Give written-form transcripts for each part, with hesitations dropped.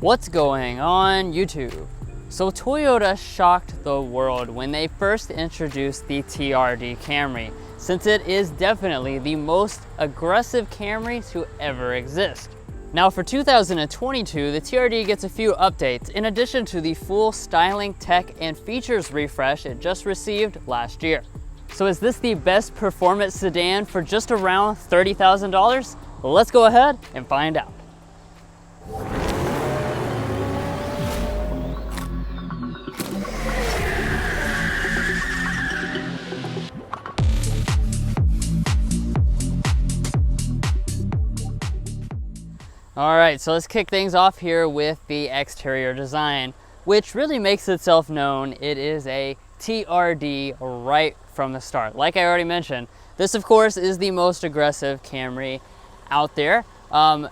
What's going on YouTube? So Toyota shocked the world when they first introduced the TRD Camry, since it is definitely the most aggressive Camry to ever exist. Now for 2022, the TRD gets a few updates in addition to the full styling, tech, and features refresh it just received last year. So is this the best performance sedan for just around $30,000? Let's go ahead and find out. All right, so let's kick things off here with the exterior design, which really makes itself known. It is a TRD right from the start. Like I already mentioned, this of course is the most aggressive Camry out there. And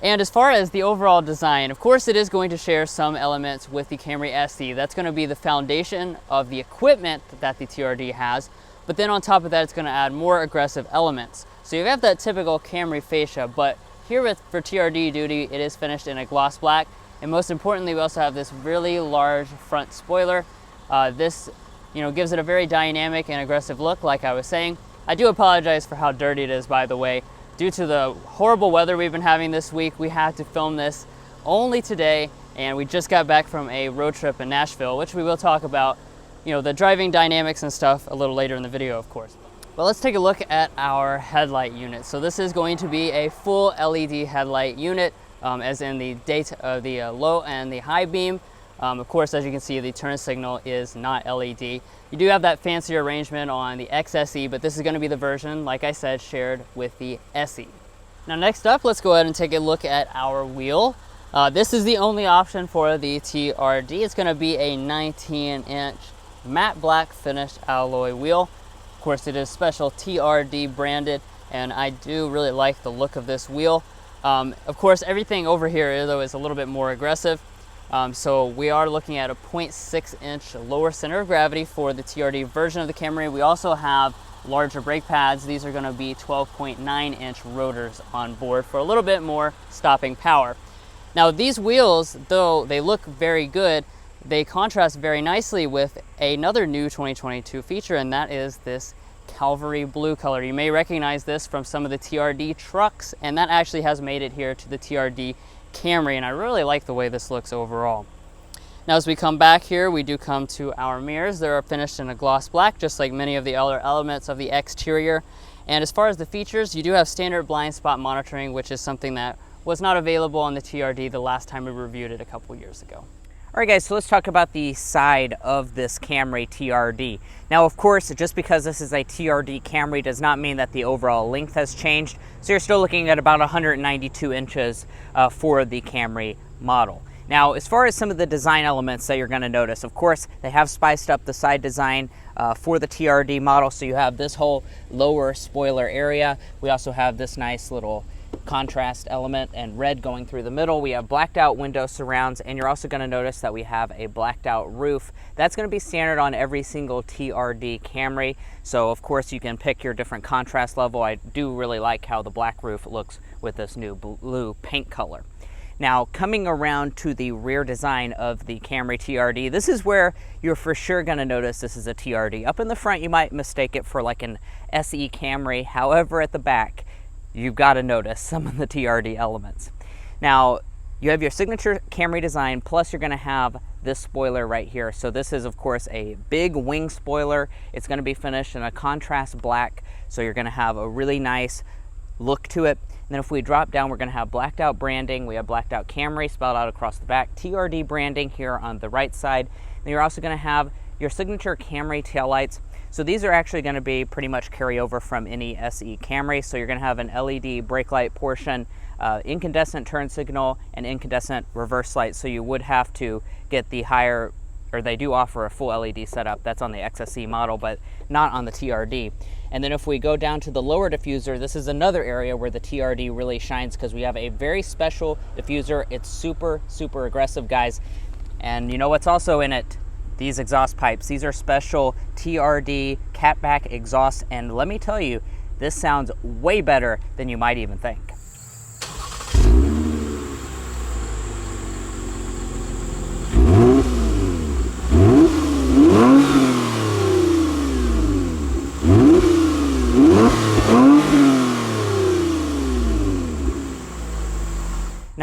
as far as the overall design, of course it is going to share some elements with the Camry SE. That's going to be the foundation of the equipment that the TRD has. But then on top of that, it's going to add more aggressive elements. So you have that typical Camry fascia, but here for TRD duty, it is finished in a gloss black. And most importantly, we also have this really large front spoiler. This gives it a very dynamic and aggressive look, like I was saying. I do apologize for how dirty it is, by the way. Due to the horrible weather we've been having this week, we had to film this only today, and we just got back from a road trip in Nashville, which we will talk about, the driving dynamics and stuff a little later in the video, of course. But let's take a look at our headlight unit. So this is going to be a full LED headlight unit, as in the low and the high beam. Of course, as you can see, the turn signal is not LED. You do have that fancy arrangement on the XSE, but this is going to be the version, like I said, shared with the SE. Now next up, let's go ahead and take a look at our wheel. This is the only option for the TRD. It's going to be a 19-inch matte black finished alloy wheel. Of course, it is special TRD branded, and I do really like the look of this wheel. Of course, everything over here though is a little bit more aggressive. So we are looking at a 0.6-inch lower center of gravity for the TRD version of the Camry. We also have larger brake pads. These are going to be 12.9-inch rotors on board for a little bit more stopping power. Now these wheels, though they look very good, they contrast very nicely with another new 2022 feature, and that is this Calvary blue color. You may recognize this from some of the TRD trucks, and that actually has made it here to the TRD Camry, and I really like the way this looks overall. Now as we come back here, we do come to our mirrors. They are finished in a gloss black, just like many of the other elements of the exterior. And as far as the features, you do have standard blind spot monitoring, which is something that was not available on the TRD the last time we reviewed it a couple years ago. All right guys, so let's talk about the side of this Camry TRD. Now of course, just because this is a TRD Camry does not mean that the overall length has changed. So you're still looking at about 192 inches for the Camry model. Now as far as some of the design elements that you're going to notice, of course they have spiced up the side design for the TRD model. So you have this whole lower spoiler area. We also have this nice little contrast element and red going through the middle. We have blacked out window surrounds, and you're also going to notice that we have a blacked out roof. That's going to be standard on every single TRD Camry. So of course you can pick your different contrast level. I do really like how the black roof looks with this new blue paint color. Now coming around to the rear design of the Camry TRD, this is where you're for sure going to notice this is a TRD. Up in the front you might mistake it for like an SE Camry. However, at the back you've got to notice some of the TRD elements. Now, you have your signature Camry design, plus you're going to have this spoiler right here. So this is, of course, a big wing spoiler. It's going to be finished in a contrast black, so you're going to have a really nice look to it. And then if we drop down, we're going to have blacked out branding. We have blacked out Camry spelled out across the back, TRD branding here on the right side. And you're also going to have your signature Camry taillights. So these are actually going to be pretty much carryover from any SE Camry. So you're going to have an LED brake light portion, incandescent turn signal, and incandescent reverse light. So you would have to get the higher, or they do offer a full LED setup. That's on the XSE model, but not on the TRD. And then if we go down to the lower diffuser, this is another area where the TRD really shines because we have a very special diffuser. It's super, super aggressive, guys. And you know what's also in it? These exhaust pipes. These are special TRD catback exhausts, and let me tell you, this sounds way better than you might even think.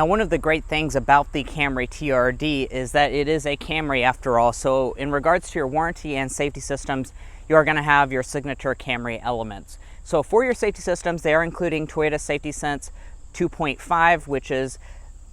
Now, one of the great things about the Camry TRD is that it is a Camry after all. So in regards to your warranty and safety systems, you are going to have your signature Camry elements. So for your safety systems, they are including Toyota Safety Sense 2.5, which is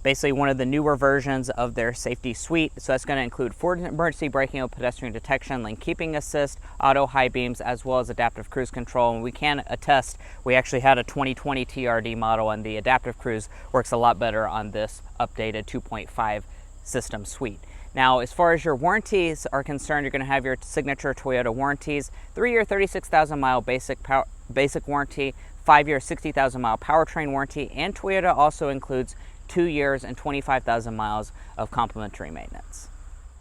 basically one of the newer versions of their safety suite. So that's going to include forward emergency braking and pedestrian detection, lane keeping assist, auto high beams, as well as adaptive cruise control. And we can attest, we actually had a 2020 TRD model, and the adaptive cruise works a lot better on this updated 2.5 system suite. Now, as far as your warranties are concerned, you're going to have your signature Toyota warranties: 3-year 36,000 mile basic warranty, 5-year 60,000 mile powertrain warranty, and Toyota also includes 2 years and 25,000 miles of complimentary maintenance.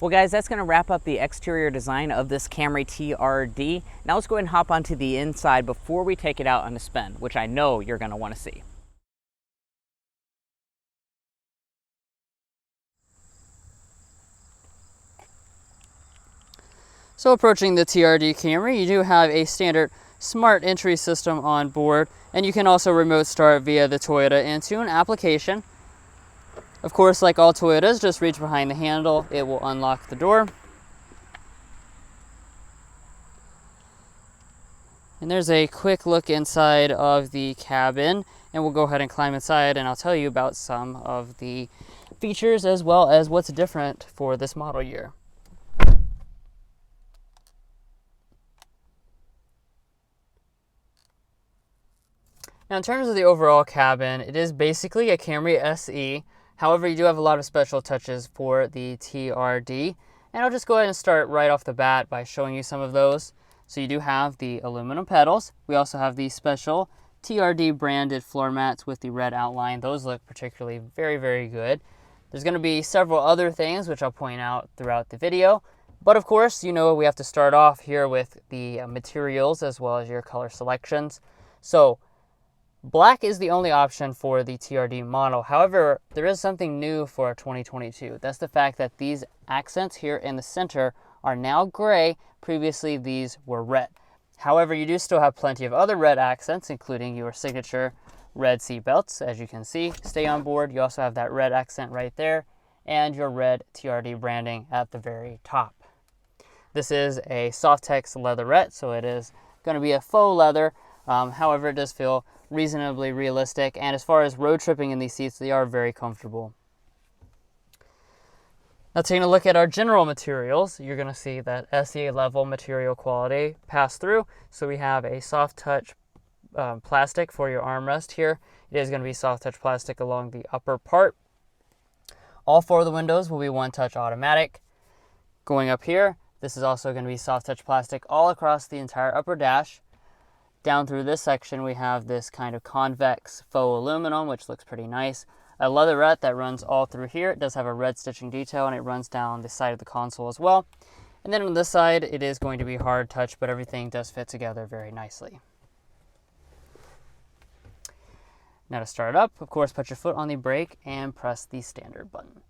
Well guys, that's going to wrap up the exterior design of this Camry TRD. Now let's go ahead and hop onto the inside before we take it out on a spin, which I know you're going to want to see. So approaching the TRD Camry, you do have a standard smart entry system on board, and you can also remote start via the Toyota Intune application. Of course, like all Toyotas, just reach behind the handle, it will unlock the door. And there's a quick look inside of the cabin, and we'll go ahead and climb inside, and I'll tell you about some of the features as well as what's different for this model year. Now, in terms of the overall cabin, it is basically a Camry SE. However, you do have a lot of special touches for the TRD, and I'll just go ahead and start right off the bat by showing you some of those. So you do have the aluminum pedals. We also have the special TRD branded floor mats with the red outline. Those look particularly very, very good. There's going to be several other things which I'll point out throughout the video. But of course, you know, we have to start off here with the materials as well as your color selections. So black is the only option for the TRD model. However, there is something new for 2022. That's the fact that these accents here in the center are now gray. Previously, these were red. However, you do still have plenty of other red accents, including your signature red seat belts. As you can see, stay on board. You also have that red accent right there and your red TRD branding at the very top. This is a Softex leatherette, so it is going to be a faux leather. However, it does feel reasonably realistic, and as far as road tripping in these seats, they are very comfortable. Now, taking a look at our general materials, you're going to see that SE level material quality pass through. So we have a soft touch plastic for your armrest here. It is going to be soft touch plastic along the upper part. All 4 of the windows will be one touch automatic. Going up here, this is also going to be soft touch plastic all across the entire upper dash. Down through this section, we have this kind of convex faux aluminum, which looks pretty nice. A leatherette that runs all through here. It does have a red stitching detail, and it runs down the side of the console as well. And then on this side, it is going to be hard touch, but everything does fit together very nicely. Now to start it up, of course, put your foot on the brake and press the standard button.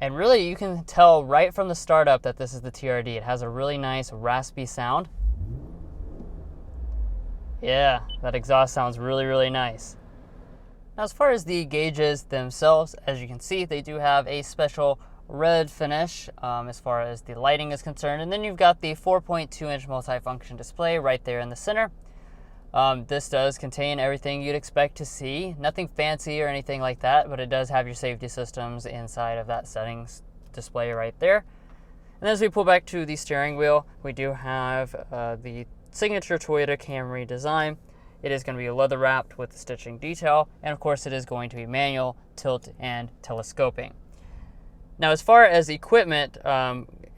And really, you can tell right from the startup that this is the TRD. It has a really nice raspy sound. Yeah, that exhaust sounds really, really nice. Now, as far as the gauges themselves, as you can see, they do have a special red finish as far as the lighting is concerned. And then you've got the 4.2-inch multifunction display right there in the center. This does contain everything you'd expect to see. Nothing fancy or anything like that, but it does have your safety systems inside of that settings display right there. And as we pull back to the steering wheel, we do have the signature Toyota Camry design. It is going to be leather wrapped with the stitching detail, and of course it is going to be manual, tilt, and telescoping. Now, as far as equipment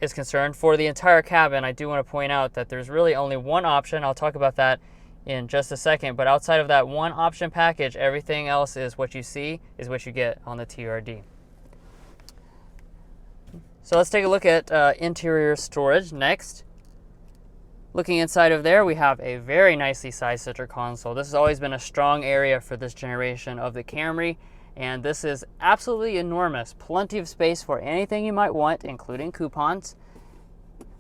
is concerned, for the entire cabin, I do want to point out that there's really only one option. I'll talk about that in just a second, but outside of that one option package, everything else is what you see is what you get on the TRD. So let's take a look at interior storage next. Looking inside of there, we have a very nicely sized center console. This has always been a strong area for this generation of the Camry, and this is absolutely enormous. Plenty of space for anything you might want, including coupons.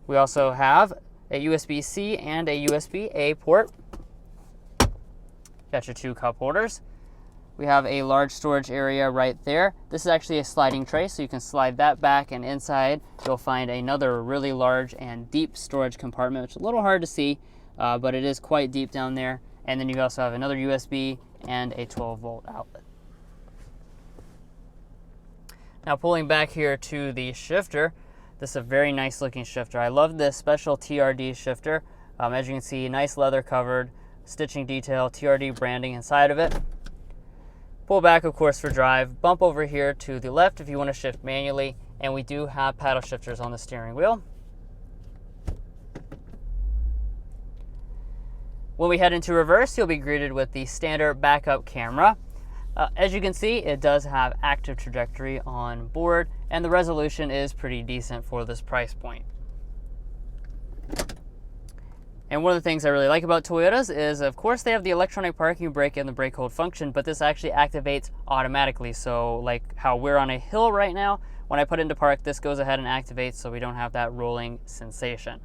We also have a USB-C and a USB-A port. Got your 2 cup holders. We have a large storage area right there. This is actually a sliding tray, so you can slide that back, and inside you'll find another really large and deep storage compartment, which is a little hard to see, but it is quite deep down there. And then you also have another USB and a 12-volt outlet. Now pulling back here to the shifter, this is a very nice looking shifter. I love this special TRD shifter. As you can see, nice leather covered, stitching detail, TRD branding inside of it. Pull back, of course, for drive. Bump over here to the left if you want to shift manually, and we do have paddle shifters on the steering wheel. When we head into reverse, you'll be greeted with the standard backup camera. As you can see, it does have active trajectory on board, and the resolution is pretty decent for this price point. And one of the things I really like about Toyotas is, of course, they have the electronic parking brake and the brake hold function, but this actually activates automatically. So like how we're on a hill right now, when I put it into park, this goes ahead and activates so we don't have that rolling sensation.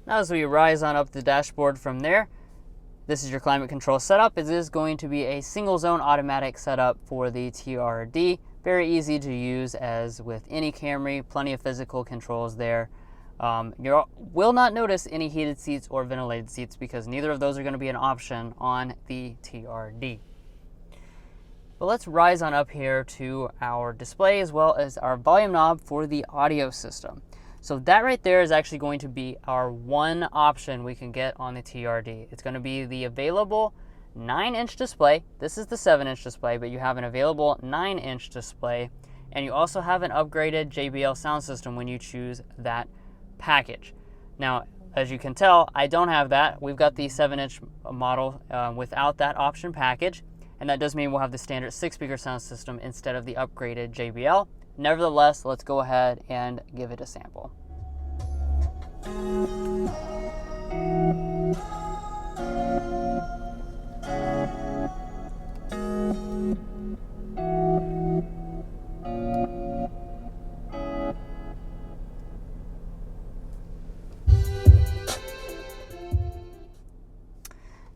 Now as we rise on up the dashboard from there, this is your climate control setup. It is going to be a single zone automatic setup for the TRD. Very easy to use as with any Camry, plenty of physical controls there. You will not notice any heated seats or ventilated seats because neither of those are going to be an option on the TRD. But let's rise on up here to our display as well as our volume knob for the audio system. So that right there is actually going to be our one option we can get on the TRD. It's going to be the available 9-inch display. This is the 7-inch display, but you have an available 9-inch display, and you also have an upgraded JBL sound system when you choose that package. Now, as you can tell, I don't have that. We've got the 7-inch model without that option package, and that does mean we'll have the standard 6-speaker sound system instead of the upgraded JBL. Nevertheless, let's go ahead and give it a sample.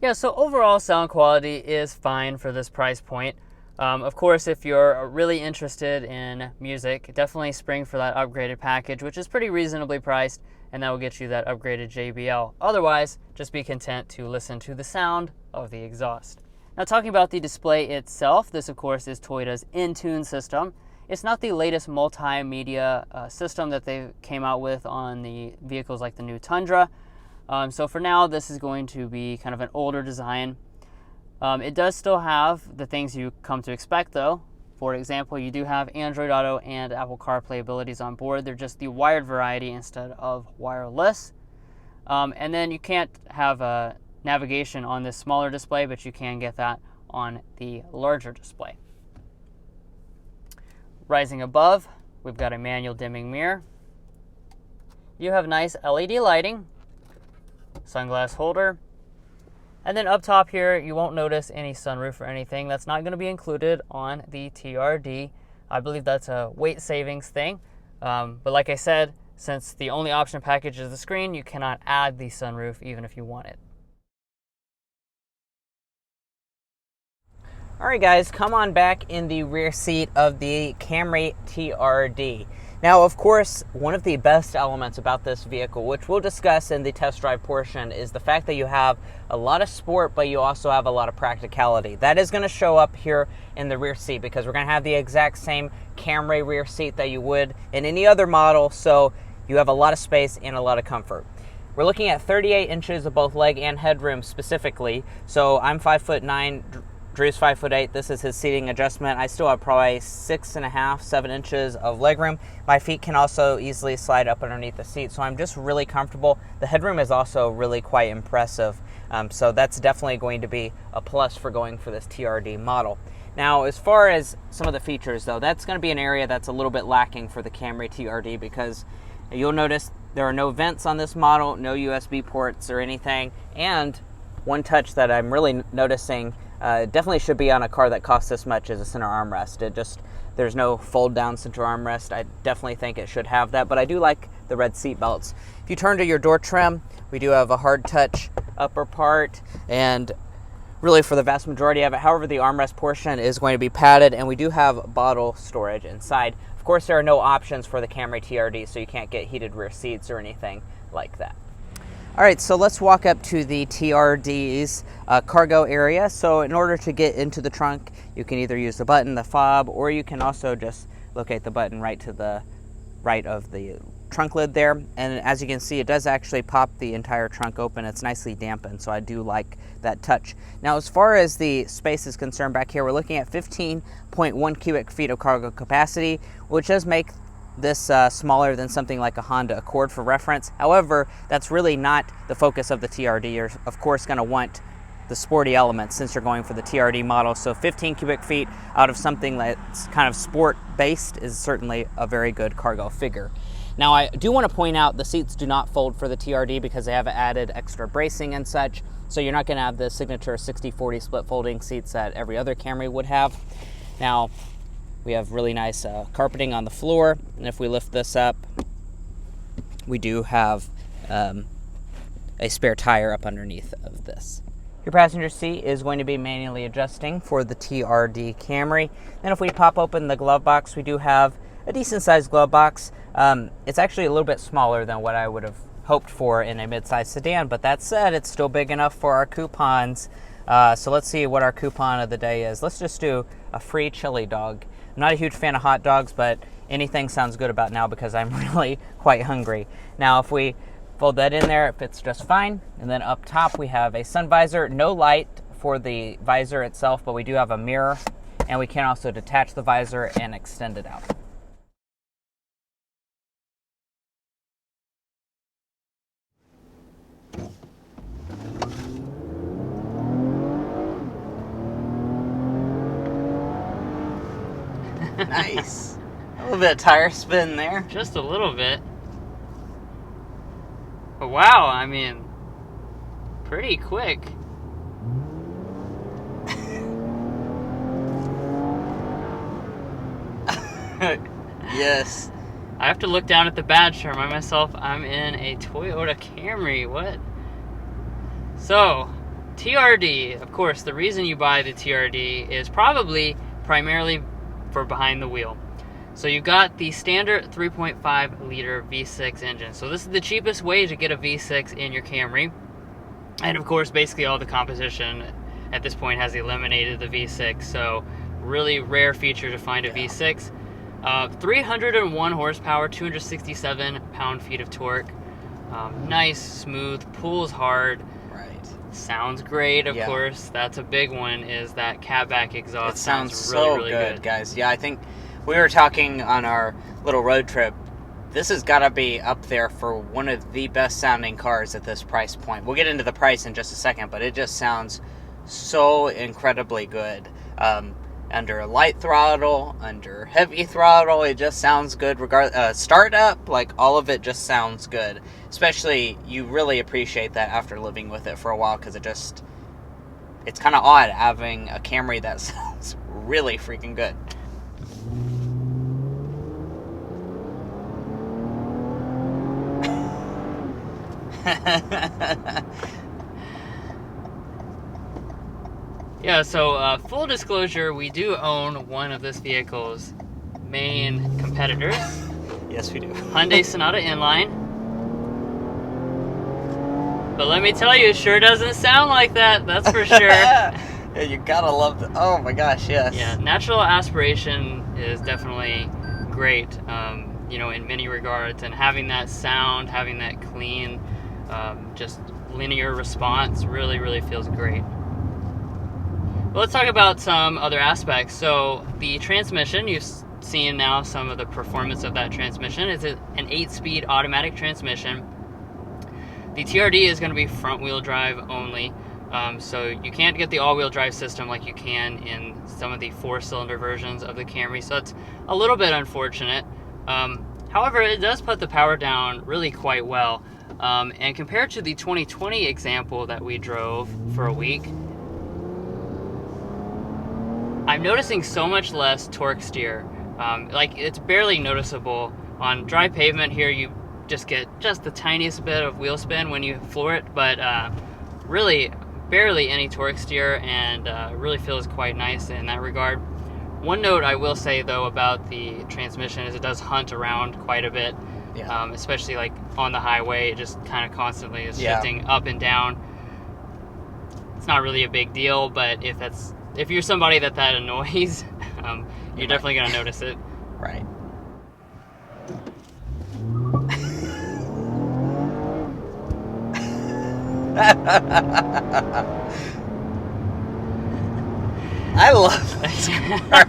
Yeah, so overall sound quality is fine for this price point. Of course, if you're really interested in music, definitely spring for that upgraded package, which is pretty reasonably priced, and that will get you that upgraded JBL. Otherwise, just be content to listen to the sound of the exhaust. Now, talking about the display itself, this of course is Toyota's InTune system. It's not the latest multimedia system that they came out with on the vehicles like the new Tundra. So for now, this is going to be kind of an older design. It does still have the things you come to expect though. For example, you do have Android Auto and Apple CarPlay abilities on board. They're just the wired variety instead of wireless. And then you can't have navigation on this smaller display, but you can get that on the larger display. Rising above, we've got a manual dimming mirror. You have nice LED lighting, sunglass holder. And then up top here, you won't notice any sunroof or anything. That's not going to be included on the TRD. I believe that's a weight savings thing. But like I said, since the only option package is the screen, you cannot add the sunroof even if you want it. All right, guys, come on back in the rear seat of the Camry TRD. Now, of course, one of the best elements about this vehicle, which we'll discuss in the test drive portion, is the fact that you have a lot of sport, but you also have a lot of practicality. That is going to show up here in the rear seat because we're going to have the exact same Camry rear seat that you would in any other model, so you have a lot of space and a lot of comfort. We're looking at 38 inches of both leg and headroom specifically, so I'm 5'9", Drew's 5'8". This is his seating adjustment. I still have probably 6.5, 7 inches of legroom. My feet can also easily slide up underneath the seat, so I'm just really comfortable. The headroom is also really quite impressive, so that's definitely going to be a plus for going for this TRD model. Now, as far as some of the features, though, that's going to be an area that's a little bit lacking for the Camry TRD because you'll notice there are no vents on this model, no USB ports or anything, and one touch that I'm really noticing definitely should be on a car that costs this much is a center armrest. There's no fold down center armrest. I definitely think it should have that, but I do like the red seat belts. If you turn to your door trim, we do have a hard touch upper part, and really for the vast majority of it. However, the armrest portion is going to be padded, and we do have bottle storage inside. Of course, there are no options for the Camry TRD, so you can't get heated rear seats or anything like that. All right, so let's walk up to the TRD's cargo area. So in order to get into the trunk, you can either use the button, the fob, or you can also just locate the button right to the right of the trunk lid there. And as you can see, it does actually pop the entire trunk open. It's nicely dampened, so I do like that touch. Now, as far as the space is concerned back here, we're looking at 15.1 cubic feet of cargo capacity, which does make this smaller than something like a Honda Accord for reference. However, that's really not the focus of the TRD. You're of course going to want the sporty elements since you're going for the TRD model. So 15 cubic feet out of something that's kind of sport based is certainly a very good cargo figure. Now, I do want to point out the seats do not fold for the TRD because they have added extra bracing and such. So you're not going to have the signature 60-40 split folding seats that every other Camry would have. Now, we have really nice carpeting on the floor, and if we lift this up, we do have a spare tire up underneath of this. Your passenger seat is going to be manually adjusting for the TRD Camry. Then if we pop open the glove box, we do have a decent sized glove box. It's actually a little bit smaller than what I would have hoped for in a mid-sized sedan, but that said, it's still big enough for our coupons. So let's see what our coupon of the day is. Let's just do a free chili dog. I'm not a huge fan of hot dogs, but anything sounds good about now because I'm really quite hungry. Now, if we fold that in there, it fits just fine. And then up top, we have a sun visor. No light for the visor itself, but we do have a mirror, and we can also detach the visor and extend it out. Nice. A little bit of tire spin there. Just a little bit. But wow, I mean, pretty quick. Yes. I have to look down at the badge to remind myself I'm in a Toyota Camry. What? So, TRD, of course, the reason you buy the TRD is probably primarily for behind the wheel. So you've got the standard 3.5 liter V6 engine. So this is the cheapest way to get a V6 in your Camry. And of course, basically all the competition at this point has eliminated the V6. So really rare feature to find a V6. 301 horsepower, 267 pound-feet of torque. Nice, smooth, pulls hard. Right. Sounds great, of course. That's a big one, is that catback exhaust. It sounds really, so really good, guys. Yeah, I think we were talking on our little road trip. This has got to be up there for one of the best sounding cars at this price point. We'll get into the price in just a second, but it just sounds so incredibly good. Under light throttle, under heavy throttle, it just sounds good. Start up, like all of it just sounds good. Especially, you really appreciate that after living with it for a while, because it's kind of odd having a Camry that sounds really freaking good. Yeah, so full disclosure, we do own one of this vehicle's main competitors. Yes, we do. Hyundai Sonata Inline. But let me tell you, it sure doesn't sound like that, that's for sure. Yeah, you gotta love the... Oh my gosh, yes. Yeah, natural aspiration is definitely great, in many regards. And having that sound, having that clean, just linear response really, really feels great. Well, let's talk about some other aspects. So the transmission, you've seen now some of the performance of that transmission. It's an 8-speed automatic transmission. The TRD is going to be front-wheel drive only, so you can't get the all-wheel drive system like you can in some of the 4-cylinder versions of the Camry, so it's a little bit unfortunate. However, it does put the power down really quite well, and compared to the 2020 example that we drove for a week, I'm noticing so much less torque steer. Like, it's barely noticeable. On dry pavement here, you just get just the tiniest bit of wheel spin when you floor it, but really barely any torque steer, and really feels quite nice in that regard. One note I will say though about the transmission is it does hunt around quite a bit, especially like on the highway. It just kind of constantly is shifting up and down. It's not really a big deal, but if you're somebody that annoys, you're definitely gonna notice it. Right. I love this car.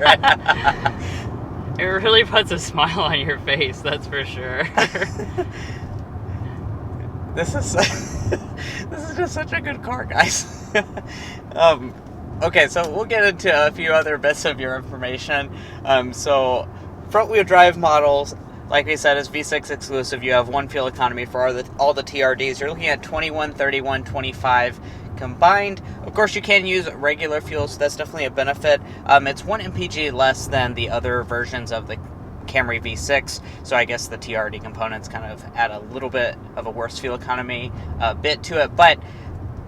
It really puts a smile on your face, that's for sure. This is just such a good car, guys. Okay, so we'll get into a few other bits of your information. So front wheel drive models, like we said, is V6 exclusive. You have one fuel economy for all the TRDs. You're looking at 21, 31, 25 combined. Of course, you can use regular fuel, so that's definitely a benefit. It's 1 mpg less than the other versions of the Camry V6, so I guess the TRD components kind of add a little bit of a worse fuel economy bit to it, but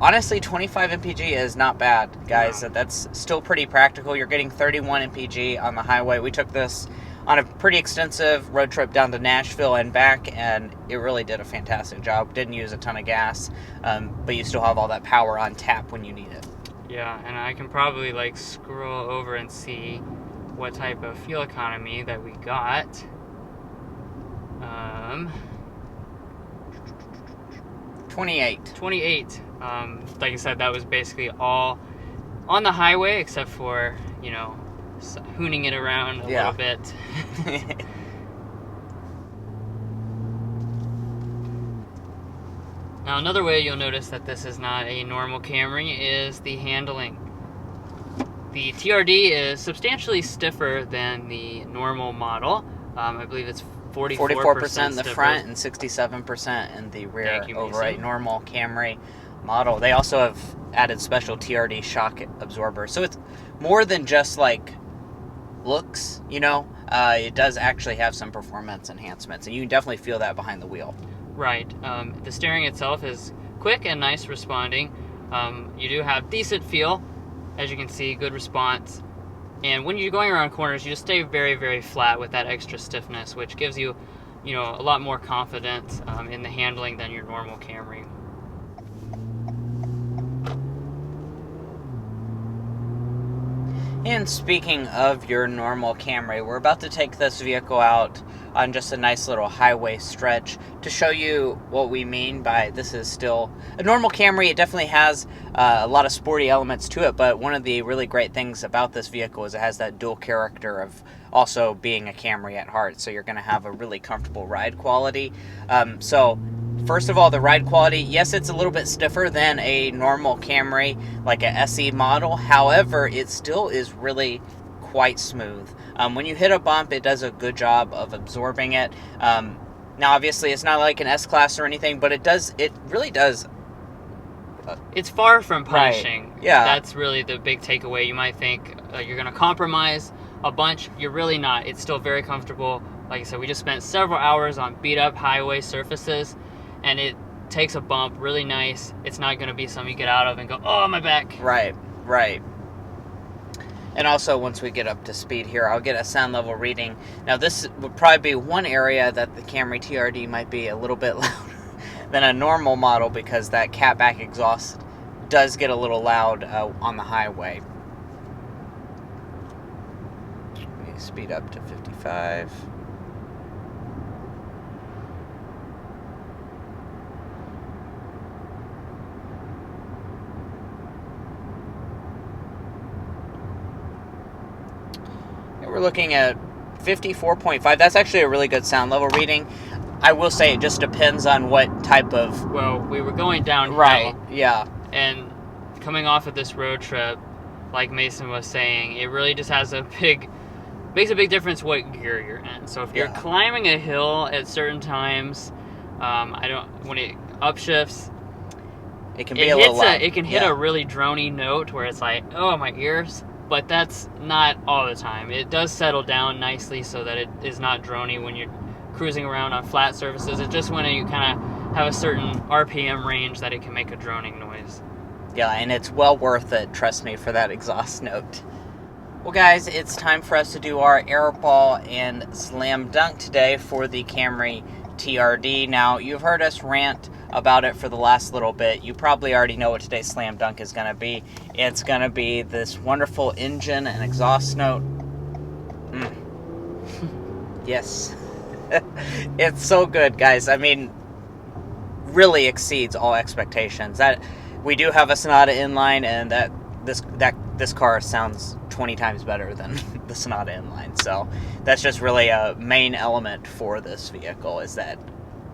honestly, 25 mpg is not bad, guys. No. That's still pretty practical. You're getting 31 mpg on the highway. We took this on a pretty extensive road trip down to Nashville and back, and it really did a fantastic job. Didn't use a ton of gas, but you still have all that power on tap when you need it. Yeah, and I can probably like scroll over and see what type of fuel economy that we got. 28. Like I said, that was basically all on the highway except for, you know, hooning it around a little bit. Now, another way you'll notice that this is not a normal Camry is the handling. The TRD is substantially stiffer than the normal model. I believe it's 44% in the front and 67% in the rear over a normal Camry model. They also have added special TRD shock absorbers. So it's more than just like looks, you know. It does actually have some performance enhancements, and you can definitely feel that behind the wheel. Right. The steering itself is quick and nice responding. You do have decent feel, as you can see, good response. And when you're going around corners, you just stay very, very flat with that extra stiffness, which gives you, you know, a lot more confidence in the handling than your normal Camry. And speaking of your normal Camry, we're about to take this vehicle out on just a nice little highway stretch to show you what we mean by this is still a normal Camry. It definitely has a lot of sporty elements to it, but one of the really great things about this vehicle is it has that dual character of also being a Camry at heart, so you're going to have a really comfortable ride quality. So first of all, the ride quality, yes, it's a little bit stiffer than a normal Camry, like a SE model. However, it still is really quite smooth. When you hit a bump, it does a good job of absorbing it. Now, obviously, it's not like an S-Class or anything, but it really does. It's far from punishing. Right. Yeah. That's really the big takeaway. You might think you're going to compromise a bunch. You're really not. It's still very comfortable. Like I said, we just spent several hours on beat-up highway surfaces, and it takes a bump really nice. It's not going to be something you get out of and go, oh, my back. Right, right. And also, once we get up to speed here, I'll get a sound level reading. Now, this would probably be one area that the Camry TRD might be a little bit louder than a normal model, because that catback exhaust does get a little loud on the highway. Let me speed up to 55. We're looking at 54.5. That's actually a really good sound level reading. I will say it just depends on what type of... Well, we were going downhill. Right, yeah. And coming off of this road trip, like Mason was saying, it really just has makes a big difference what gear you're in. So if you're climbing a hill at certain times, when it upshifts, it can be a little loud. It can hit a really drony note where it's like, oh, my ears. But that's not all the time. It does settle down nicely so that it is not drony when you're cruising around on flat surfaces. It's just when you kind of have a certain RPM range that it can make a droning noise. Yeah, and it's well worth it, trust me, for that exhaust note. Well guys, it's time for us to do our airball and slam dunk today for the Camry TRD. Now, you've heard us rant about it for the last little bit. You probably already know what today's slam dunk is going to be. It's going to be this wonderful engine and exhaust note. Yes. It's so good, guys. I mean, really exceeds all expectations. That we do have a Sonata inline, and this car sounds 20 times better than the Sonata inline. So that's just really a main element for this vehicle, is that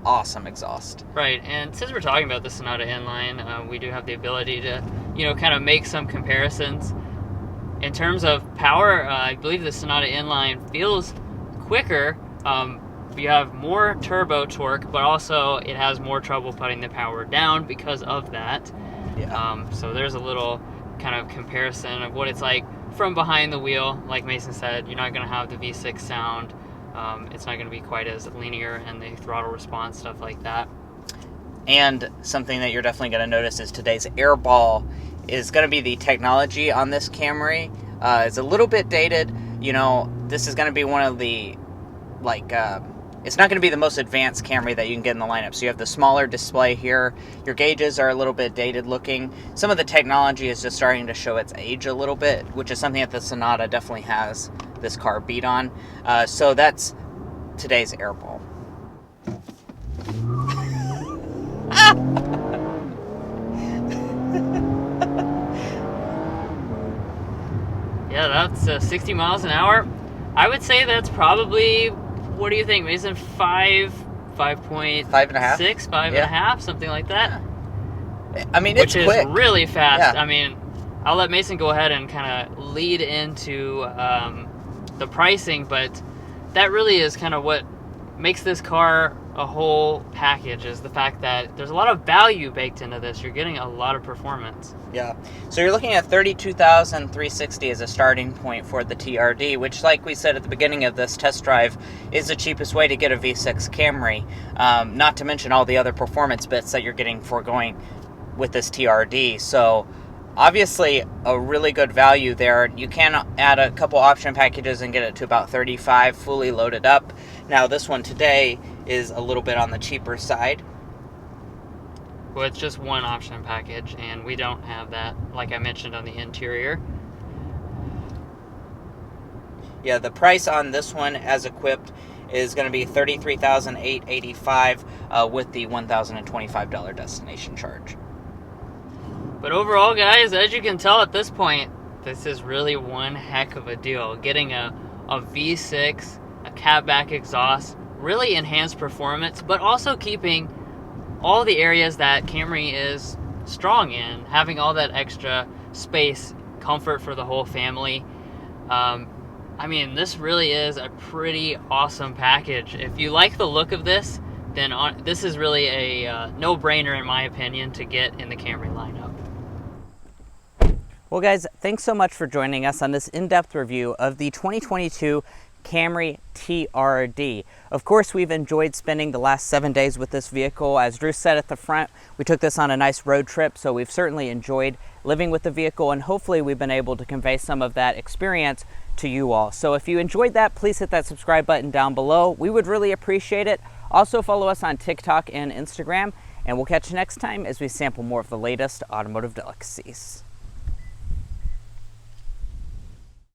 awesome exhaust. Right, and since we're talking about the Sonata inline, we do have the ability to, kind of make some comparisons. In terms of power, I believe the Sonata inline feels quicker. You have more turbo torque, but also it has more trouble putting the power down because of that. Yeah. So there's a little kind of comparison of what it's like from behind the wheel. Like Mason said, you're not going to have the V6 sound. It's not going to be quite as linear, and the throttle response, stuff like that. And something that you're definitely going to notice is today's airball is going to be the technology on this Camry. It's a little bit dated. This is going to be one of the, it's not going to be the most advanced Camry that you can get in the lineup. So you have the smaller display here. Your gauges are a little bit dated looking. Some of the technology is just starting to show its age a little bit, which is something that the Sonata definitely has this car beat on. So that's today's airball. Yeah, that's 60 miles an hour. I would say that's probably, what do you think, Mason? 5.6, 5.5, something like that. I mean, it's quick. Which is really fast. Yeah. I mean, I'll let Mason go ahead and kind of lead into the pricing, but that really is kind of what makes this car a whole package, is the fact that there's a lot of value baked into this. You're getting a lot of performance. Yeah. So you're looking at $32,360 as a starting point for the TRD, which, like we said at the beginning of this test drive, is the cheapest way to get a V6 Camry. Not to mention all the other performance bits that you're getting for going with this TRD. So obviously a really good value there. You can add a couple option packages and get it to about $35 fully loaded up. Now this one today is a little bit on the cheaper side. Well, it's just one option package, and we don't have that, like I mentioned, on the interior. Yeah, the price on this one as equipped is going to be $33,885 with the $1,025 destination charge. But overall, guys, as you can tell at this point, this is really one heck of a deal. Getting a V6, a catback exhaust, really enhanced performance, but also keeping all the areas that Camry is strong in, having all that extra space, comfort for the whole family. I mean, this really is a pretty awesome package. If you like the look of this, then this is really a no-brainer, in my opinion, to get in the Camry lineup. Well guys, thanks so much for joining us on this in-depth review of the 2022 Camry TRD. Of course, we've enjoyed spending the last 7 days with this vehicle. As Drew said at the front, we took this on a nice road trip, so we've certainly enjoyed living with the vehicle, and hopefully we've been able to convey some of that experience to you all. So if you enjoyed that, please hit that subscribe button down below. We would really appreciate it. Also follow us on TikTok and Instagram, and we'll catch you next time as we sample more of the latest automotive delicacies.